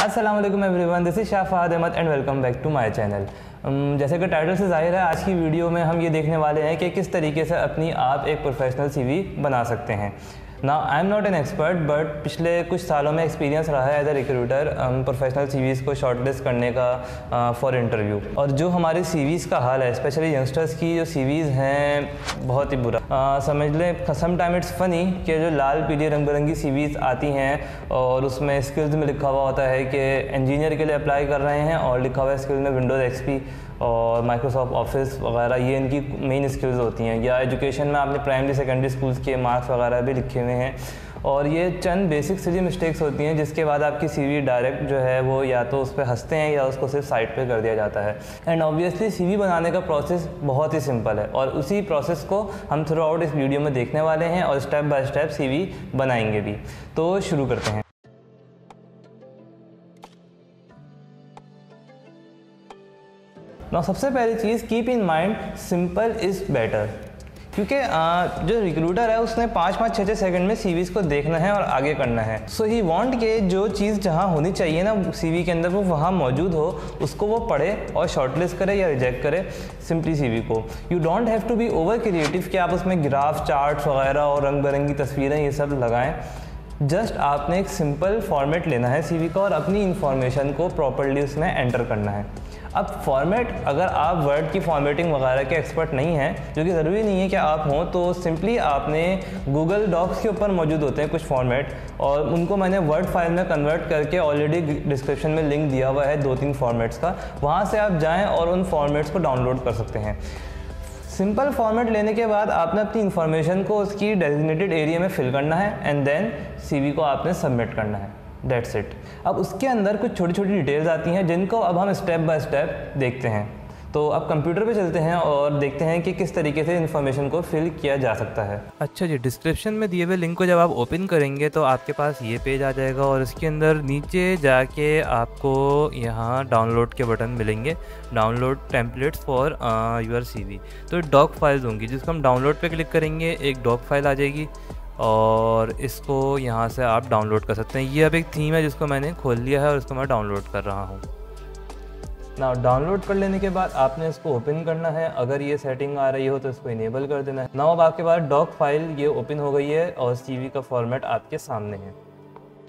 अस्सलाम वालेकुम everyone, this is Shah Fahad Ahmed and welcome back to my channel. जैसे कि टाइटल से जाहिर है, आज की वीडियो में हम ये देखने वाले हैं कि किस तरीके से अपनी आप एक प्रोफेशनल सीवी बना सकते हैं। ना I am not an expert, but पिछले कुछ सालों में एक्सपीरियंस रहा है as a recruiter professional CVs को शॉर्टलिस्ट करने का फॉर इंटरव्यू। और जो हमारी सीवीज़ का हाल है, स्पेशली यंगस्टर्स की जो सीवीज़ हैं, बहुत ही बुरा। समझ लें सम टाइम इट्स फ़नी कि जो लाल पीली रंग बिरंगी सीवीज़ आती हैं और उसमें स्किल्स में लिखा हुआ होता है कि इंजीनियर के लिए अप्लाई कर रहे हैं, और लिखा हुआ है स्किल्स में विंडोज़ एक्सपी और माइक्रोसॉफ्ट ऑफिस वगैरह, ये इनकी मेन स्किल्स होती हैं। या एजुकेशन में आपने प्राइमरी सेकेंडरी स्कूल्स के मार्क्स वगैरह भी लिखे हुए हैं, और ये चंद बेसिक सी मिस्टेक्स होती हैं जिसके बाद आपकी सीवी डायरेक्ट जो है वो या तो उस पर हंसते हैं या उसको सिर्फ साइड पे कर दिया जाता है। एंड ऑब्वियसली सीवी बनाने का प्रोसेस बहुत ही सिंपल है, और उसी प्रोसेस को हम थ्रू आउट इस वीडियो में देखने वाले हैं और स्टेप बाय स्टेप सीवी बनाएंगे भी। तो शुरू करते हैं। सबसे पहली चीज़, keep in mind simple is better, क्योंकि जो रिक्रूटर है उसने 5-5, 6-6 सेकंड में सीवीज़ को देखना है और आगे करना है। सो ही वांट के जो चीज़ जहाँ होनी चाहिए ना सीवी के अंदर, वो वहाँ मौजूद हो, उसको वो पढ़े और शॉर्टलिस्ट करे या रिजेक्ट करे सिंपली सीवी को। You don't have to be over creative कि आप उसमें ग्राफ, चार्ट्स वगैरह और रंग बिरंगी तस्वीरें ये सब लगाएं। जस्ट आपने एक सिंपल फॉर्मेट लेना है सीवी का और अपनी इंफॉर्मेशन को प्रॉपर्ली उसमें एंटर करना है। अब फॉर्मेट, अगर आप वर्ड की फॉर्मेटिंग वगैरह के एक्सपर्ट नहीं हैं, जो कि ज़रूरी नहीं है कि आप हों, तो सिंपली आपने गूगल डॉक्स के ऊपर मौजूद होते हैं कुछ फॉर्मेट, और उनको मैंने वर्ड फाइल में कन्वर्ट करके ऑलरेडी डिस्क्रिप्शन में लिंक दिया हुआ है 2-3 फॉर्मेट्स का। वहाँ से आप जाएँ और उन फॉर्मेट्स को डाउनलोड कर सकते हैं। सिंपल फॉर्मेट लेने के बाद आपने अपनी इन्फॉर्मेशन को उसकी डेजिग्नेटेड एरिया में फिल करना है एंड देन सीवी को आपने सबमिट करना है। That's it. अब उसके अंदर कुछ छोटी छोटी डिटेल्स आती हैं जिनको अब हम स्टेप बाय स्टेप देखते हैं। तो अब कंप्यूटर पे चलते हैं और देखते हैं कि किस तरीके से इन्फॉर्मेशन को फिल किया जा सकता है। अच्छा जी, डिस्क्रिप्शन में दिए हुए लिंक को जब आप ओपन करेंगे तो आपके पास ये पेज आ जाएगा, और इसके अंदर नीचे जाके आपको यहाँ डाउनलोड के बटन मिलेंगे, download templates for your CV. तो डॉक फाइल्स होंगी जिसको हम डाउनलोड पे क्लिक करेंगे, एक डॉक फाइल आ जाएगी और इसको यहाँ से आप डाउनलोड कर सकते हैं। ये अब एक थीम है जिसको मैंने खोल लिया है और इसको मैं डाउनलोड कर रहा हूँ। ना डाउनलोड कर लेने के बाद आपने इसको ओपन करना है। अगर ये सेटिंग आ रही हो तो इसको इनेबल कर देना है। ना अब आपके पास डॉक फाइल ये ओपन हो गई है और सीवी का फॉर्मेट आपके सामने है।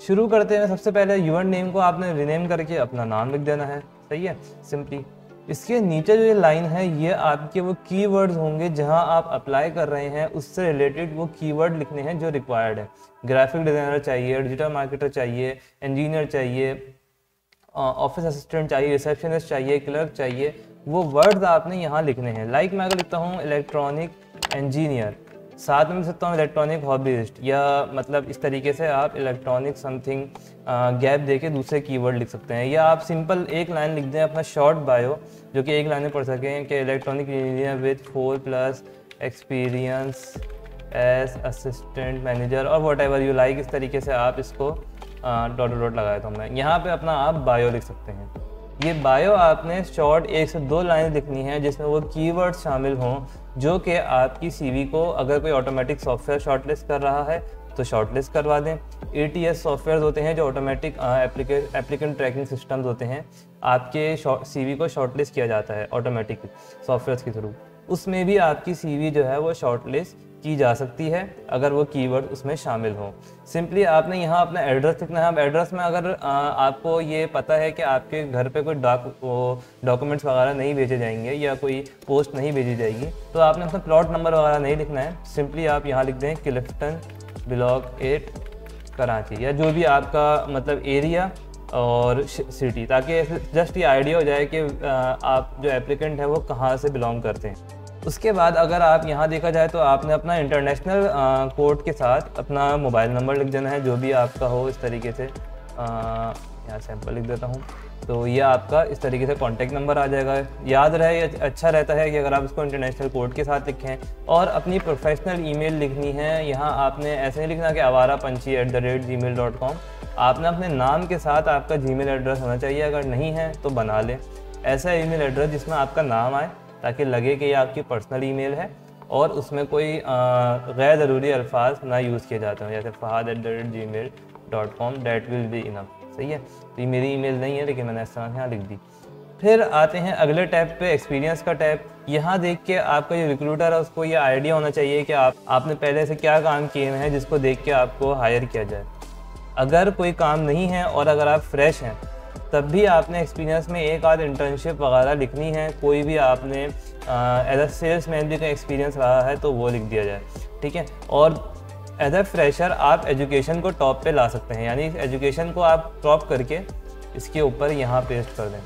शुरू करते हैं। सबसे पहले यूजर नेम को आपने रीनेम करके अपना नाम लिख देना है, सही है, सिंपली। इसके नीचे जो ये लाइन है, ये आपके वो कीवर्ड्स होंगे जहां आप अप्लाई कर रहे हैं, उससे रिलेटेड वो कीवर्ड लिखने हैं जो रिक्वायर्ड है। ग्राफिक डिज़ाइनर चाहिए, डिजिटल मार्केटर चाहिए, इंजीनियर चाहिए, ऑफिस असिस्टेंट चाहिए, रिसेप्शनिस्ट चाहिए, क्लर्क चाहिए, वो वर्ड्स आपने यहाँ लिखने हैं। लाइक मैं अगर लिखता हूँ इलेक्ट्रॉनिक इंजीनियर, साथ में लिख सकता हूँ इलेक्ट्रॉनिक हॉबीस्ट, या मतलब इस तरीके से आप इलेक्ट्रॉनिक समथिंग गैप देके दूसरे कीवर्ड लिख सकते हैं। या आप सिंपल एक लाइन लिख दें अपना शॉर्ट बायो, जो कि एक लाइन में पढ़ सकें कि electronic engineer with 4+ experience as assistant manager, और वट एवर यू लाइक। इस तरीके से आप इसको डॉट डॉट लगाया था मैं, यहाँ पे अपना आप बायो लिख सकते हैं। ये बायो आपने शॉर्ट 1 से 2 लाइन लिखनी है जिसमें वो कीवर्ड शामिल हों जो कि आपकी सीवी को, अगर कोई ऑटोमेटिक सॉफ्टवेयर शॉर्टलिस्ट कर रहा है तो शॉर्टलिस्ट करवा दें। ATS सॉफ्टवेयर होते हैं जो ऑटोमेटिक एप्लीकेंट ट्रैकिंग सिस्टम्स होते हैं, आपके सीवी को शॉर्टलिस्ट किया जाता है ऑटोमेटिक सॉफ्टवेयर के थ्रू। उसमें भी आपकी सीवी जो है वो शॉर्टलिस्ट की जा सकती है अगर वो कीवर्ड उसमें शामिल हो। सिंपली आपने यहाँ अपना एड्रेस लिखना है। अब एड्रेस में अगर आपको ये पता है कि आपके घर पे कोई डॉक्यूमेंट्स वगैरह नहीं भेजे जाएंगे या कोई पोस्ट नहीं भेजी जाएगी, तो आपने अपना प्लॉट नंबर वगैरह नहीं लिखना है। सिंपली आप यहाँ लिख दें क्लिफ्टन ब्लॉक 8 कराची, या जो भी आपका मतलब एरिया और सिटी, ताकि जस्ट ये आइडिया हो जाए कि आप जो एप्लीकेंट है वो कहाँ से बिलोंग करते हैं। उसके बाद अगर आप यहाँ देखा जाए तो आपने अपना इंटरनेशनल कोड के साथ अपना मोबाइल नंबर लिख देना है, जो भी आपका हो। इस तरीके से यहाँ सैम्पल लिख देता हूँ, तो ये आपका इस तरीके से कॉन्टैक्ट नंबर आ जाएगा। याद रहे, अच्छा रहता है कि अगर आप इसको इंटरनेशनल कोड के साथ लिखें। और अपनी प्रोफेशनल ईमेल लिखनी है। यहाँ आपने ऐसे नहीं लिखना कि awarapanchi@gmail.com। आपने अपने नाम के साथ आपका जीमेल एड्रेस होना चाहिए, अगर नहीं है तो बना लें ऐसा ईमेल एड्रेस जिसमें आपका नाम आए, ताकि लगे कि ये आपकी पर्सनल ईमेल है और उसमें कोई गैर ज़रूरी अल्फाज ना यूज़ किए जाते हैं, जैसे fahad@gmail.com, that will be enough. सही है। तो ये मेरी ईमेल नहीं है लेकिन मैंने इस तरह से यहाँ लिख दी। फिर आते हैं अगले टैब पे, एक्सपीरियंस का टैब। यहाँ देख के आपका जो रिक्रूटर है उसको ये आइडिया होना चाहिए कि आपने पहले से क्या काम किए हुए हैं जिसको देख के आपको हायर किया जाए। अगर कोई काम नहीं है और अगर आप फ्रेश हैं तब भी आपने एक्सपीरियंस में एक आध इंटर्नशिप वगैरह लिखनी है, कोई भी आपने एज अ सेल्स मैन भी का एक्सपीरियंस रहा है तो वो लिख दिया जाए, ठीक है। और एज अ फ्रेशर आप एजुकेशन को टॉप पे ला सकते हैं, यानी एजुकेशन को आप क्रॉप करके इसके ऊपर यहाँ पेस्ट कर दें,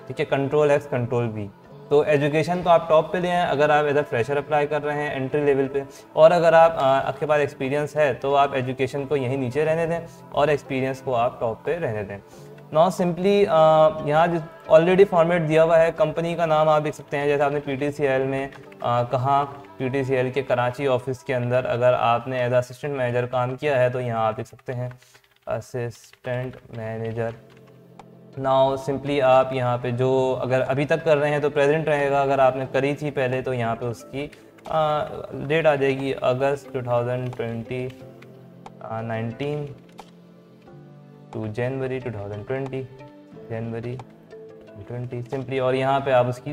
ठीक है, Ctrl+X Ctrl+V। तो एजुकेशन को आप टॉप पे ले आएँ अगर आप एज अ फ्रेशर अप्लाई कर रहे हैं एंट्री लेवल पे, और अगर आपके पास एक्सपीरियंस है तो आप एजुकेशन को यहीं नीचे रहने दें और एक्सपीरियंस को आप टॉप पे रहने दें। नाउ सिंपली यहाँ ऑलरेडी फॉर्मेट दिया हुआ है, कंपनी का नाम आप लिख सकते हैं, जैसे आपने PTCL में कहाँ, PTCL के कराची ऑफिस के अंदर अगर आपने एज असिस्टेंट मैनेजर काम किया है तो यहाँ आप लिख सकते हैं असिस्टेंट मैनेजर। नाउ सिंपली आप यहाँ पे जो अगर अभी तक कर रहे हैं तो प्रेजेंट रहेगा, अगर आपने करी थी पहले तो यहाँ पे उसकी डेट आ जाएगी अगस्त 2019 टू जनवरी 2020 सिंपली। और यहाँ पे आप उसकी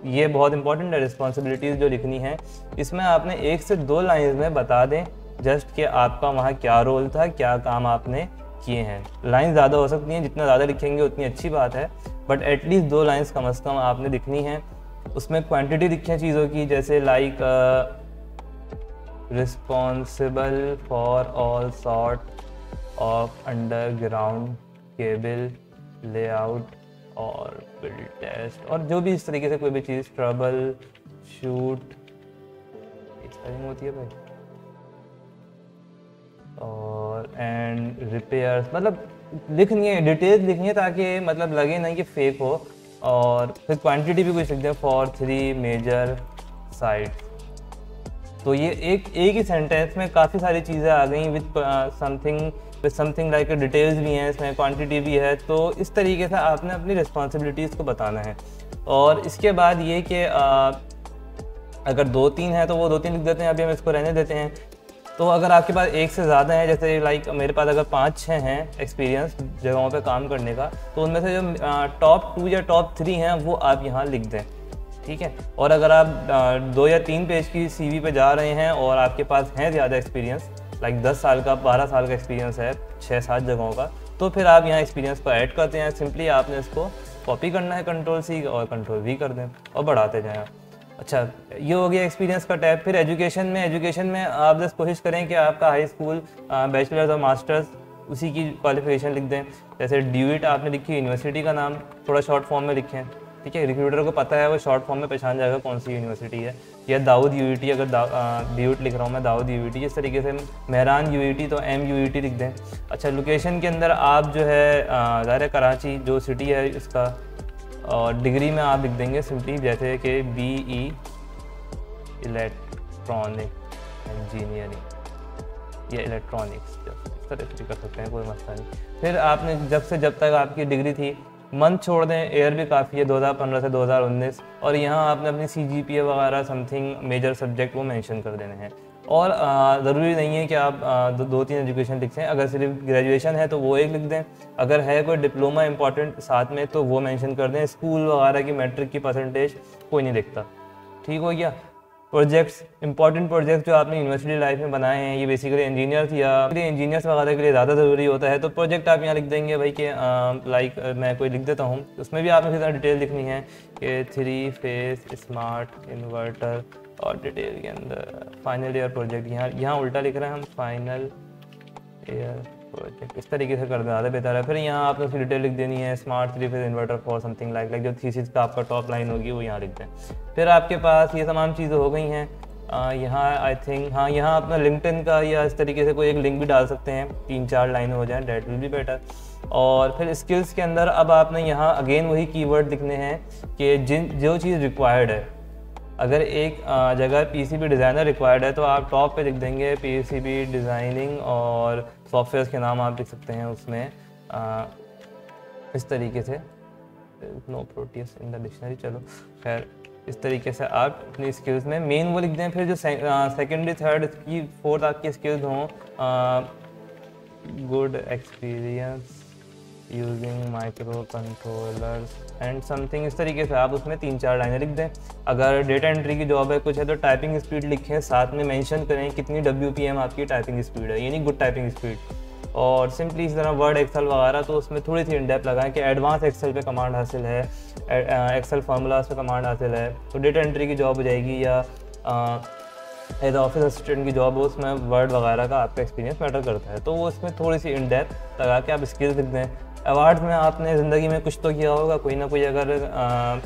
ये बहुत इंपॉर्टेंट है, रिस्पॉन्सिबिलिटीज़ जो लिखनी है इसमें आपने 1 से 2 लाइन्स में बता दें जस्ट कि आपका वहाँ क्या रोल था, क्या काम आपने किए हैं। लाइन ज़्यादा हो सकती हैं, जितना ज़्यादा लिखेंगे उतनी अच्छी बात है, बट एटलीस्ट 2 लाइन्स कम से कम आपने लिखनी है। उसमें क्वांटिटी लिखें चीज़ों की, जैसे like responsible for all sort of underground cable layout और बिल्ड टेस्ट, और जो भी इस तरीके से कोई भी चीज़, ट्रबल शूट इस तरह होती है भाई, और एंड रिपेयर्स, मतलब लिखनी है, डिटेल्स लिखनी है ताकि मतलब लगे नहीं कि फेक हो। और फिर क्वांटिटी भी कुछ लिख दें फॉर 3 मेजर साइट। तो ये एक ही सेंटेंस में काफ़ी सारी चीज़ें आ गई विद समथिंग लाइक डिटेल्स भी हैं इसमें, क्वांटिटी भी है। तो इस तरीके से आपने अपनी रिस्पॉन्सिबिलिटीज़ को बताना है। और इसके बाद ये कि अगर 2-3 है तो वो 2-3 लिख देते हैं, अभी हम इसको रहने देते हैं। तो अगर आपके पास 1 से ज़्यादा है, जैसे लाइक मेरे पास अगर 5-6 हैं एक्सपीरियंस जगहों पे काम करने का, तो उनमें से जो टॉप 2 या टॉप 3 हैं वो आप यहाँ लिख दें, ठीक है। और अगर आप 2 या 3 पेज की CV पे जा रहे हैं और आपके पास हैं ज़्यादा एक्सपीरियंस, लाइक 10 साल का 12 साल का एक्सपीरियंस है 6-7 जगहों का, तो फिर आप यहाँ एक्सपीरियंस को ऐड करते हैं। सिंपली आपने इसको कॉपी करना है Ctrl+C और Ctrl+V कर दें और बढ़ाते जाएँ। अच्छा, ये हो गया एक्सपीरियंस का टैब। फिर एजुकेशन में आप बस कोशिश करें कि आपका हाई स्कूल, बैचलर्स और मास्टर्स उसी की क्वालिफिकेशन लिख दें। जैसे DUIT आपने लिखी, यूनिवर्सिटी का नाम थोड़ा शॉर्ट फॉर्म में लिखें, ठीक है। रिक्रूटर को पता है, वो शॉर्ट फॉर्म में पहचान जाएगा कौन सी यूनिवर्सिटी है। या दाऊद UET, अगर DUIT लिख रहा हूँ मैं, दाऊद UET, इस तरीके से। मेहरान UET तो MUET लिख दें। अच्छा, लोकेशन के अंदर आप जो है ज़ाहिर कराची जो सिटी है इसका, और डिग्री में आप लिख देंगे सिंपली जैसे कि BE इलेक्ट्रॉनिक इंजीनियरिंग या इलेक्ट्रॉनिक्स, इस तरह से कर सकते हैं, कोई मसला नहीं। फिर आपने जब तक आपकी डिग्री थी, मंथ छोड़ दें, ईयर भी काफ़ी है, 2015 से 2019, और यहाँ आपने अपनी CGPA वगैरह समथिंग मेजर सब्जेक्ट वो मेंशन कर देने हैं। और ज़रूरी नहीं है कि आप 2-3 एजुकेशन लिखें, अगर सिर्फ ग्रेजुएशन है तो वो एक लिख दें, अगर है कोई डिप्लोमा इंपॉर्टेंट साथ में तो वो मेंशन कर दें। स्कूल वगैरह की मैट्रिक की परसेंटेज कोई नहीं लिखता, ठीक हो गया। प्रोजेक्ट्स, इंपॉर्टेंट प्रोजेक्ट्स जो आपने यूनिवर्सिटी लाइफ में बनाए हैं, ये बेसिकली इंजीनियर्स वगैरह के लिए ज़्यादा ज़रूरी होता है, तो प्रोजेक्ट आप यहाँ लिख देंगे भाई कि लाइक मैं कोई लिख देता हूँ, उसमें भी आपने कितना डिटेल लिखनी है कि 3 फेस स्मार्ट इन्वर्टर, और डिटेल के अंदर फाइनल ईयर प्रोजेक्ट, यहाँ उल्टा लिख रहे हैं हम, फाइनल ईयर प्रोजेक्ट, इस तरीके से कर दें ज़्यादा बेहतर है। फिर यहाँ आपने उसकी डिटेल लिख देनी है, smart 3 phase inverter for something like जो थीसिस का आपका टॉप लाइन होगी वो यहाँ लिख दें। फिर आपके पास ये तमाम चीज़ें हो गई हैं। यहाँ आई थिंक हाँ, यहाँ अपना लिंक्डइन का या इस तरीके से कोई एक लिंक भी डाल सकते हैं, 3-4 लाइन हो जाए, डेट विल बी बेटर। और फिर स्किल्स के अंदर अब आपने यहाँ अगेन वही कीवर्ड लिखने हैं कि जो चीज़ रिक्वायर्ड है। अगर एक जगह PCB डिज़ाइनर रिक्वायर्ड है तो आप टॉप पे लिख देंगे PCB डिज़ाइनिंग, और सॉफ्टवेयर्स के नाम आप लिख सकते हैं उसमें इस तरीके से, नो प्रोटीज इन द डिक्शनरी, चलो खैर इस तरीके से आप अपनी स्किल्स में मेन वो लिख दें। फिर जो सेकेंडरी थर्ड की फोर्थ आपकी स्किल्स हों, good experience using micro controllers and something, इस तरीके से आप उसमें 3-4 लाइनें लिख दें। अगर डेटा एंट्री की जॉब है कुछ है तो टाइपिंग स्पीड लिखें, साथ में मेंशन करें कितनी WPM आपकी टाइपिंग स्पीड है, यानी गुड टाइपिंग स्पीड। और सिंपली इस तरह वर्ड एक्सेल वगैरह तो उसमें थोड़ी सी इन डेप्थ लगाएं कि एडवांस एक्सेल पे कमांड हासिल है, एक्सेल फार्मूलाज पे कमांड हासिल है, तो डेटा एंट्री की जॉब हो जाएगी, या एज ऑफिस असिस्टेंट की जॉब हो उसमें वर्ड वगैरह का आपका एक्सपीरियंस मैटर करता है, तो वो उसमें थोड़ी सी इन डेप्थ लगा के आप स्किल्स लिख दें। अवार्ड्स में आपने ज़िंदगी में कुछ तो किया होगा, कोई ना कोई, अगर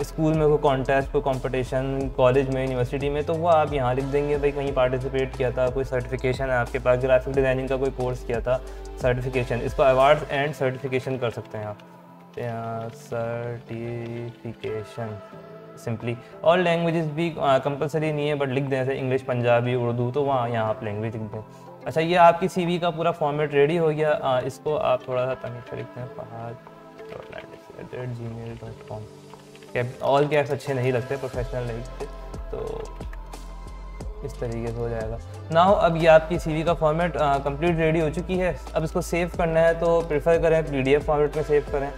स्कूल में कोई कॉन्टेस्ट, कोई कंपटीशन, कॉलेज में, यूनिवर्सिटी में, तो वो आप यहाँ लिख देंगे भाई कहीं पार्टिसिपेट किया था, कोई सर्टिफिकेशन है आपके पास, ग्राफिक डिज़ाइनिंग का कोई कोर्स किया था, सर्टिफिकेशन, इसको अवार्ड्स एंड सर्टिफिकेशन कर सकते हैं आप, सर्टिफिकेशन सिंपली। और लैंग्वेजेस भी कंपलसरी नहीं है, बट लिख दें जैसे इंग्लिश, पंजाबी, उर्दू, तो वहाँ यहाँ आप लैंग्वेज लिख दें। अच्छा, ये आपकी CV का पूरा फॉर्मेट रेडी हो गया। इसको आप थोड़ा सा तमीज़ से लिखते हैं, fahad@gmail.com। ऑल कैप्स अच्छे नहीं लगते, प्रोफेशनल नहीं लगते, तो इस तरीके से हो जाएगा। नाउ अब ये आपकी CV का फॉर्मेट कंप्लीट रेडी हो चुकी है। अब इसको सेव करना है तो प्रेफर करें PDF फॉर्मेट में सेव करें,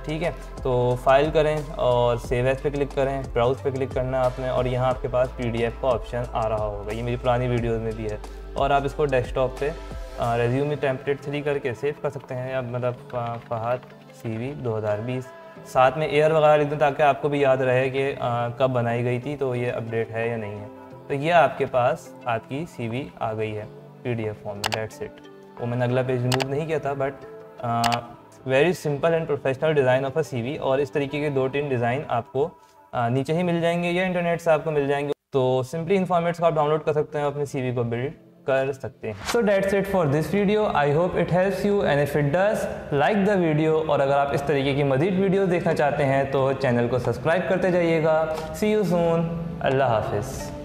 ठीक है। तो फाइल करें और सेव एज पे क्लिक करें, ब्राउज पे क्लिक करना है आपने, और यहाँ आपके पास PDF का ऑप्शन आ रहा होगा, ये मेरी पुरानी वीडियोज़ में भी है। और आप इसको डेस्कटॉप पे रेज्यूमे टेम्पलेट 3 करके सेव कर सकते हैं, या मतलब फहाद CV 2020, साथ में ईयर वगैरह लिख दें ताकि आपको भी याद रहे कि कब बनाई गई थी, तो ये अपडेट है या नहीं है। तो ये आपके पास आपकी CV आ गई है PDF फॉर्म में, डेट्स इट। वो मैंने अगला पेज रिमूव नहीं किया था, but very simple and professional design of a CV। और इस तरीके के 2-3 डिज़ाइन आपको नीचे ही मिल जाएंगे या इंटरनेट से आपको मिल जाएंगे, तो सिंपली इन फॉर्मेट्स को आप डाउनलोड कर सकते हैं, अपनी CV को बिल्ड कर सकते हैं। So that's it for this video, I hope it helps you and if it does, like the video. और अगर आप इस तरीके की मज़ीद वीडियो देखना चाहते हैं तो चैनल को सब्सक्राइब करते जाइएगा। सी यू सून, अल्लाह हाफिज़।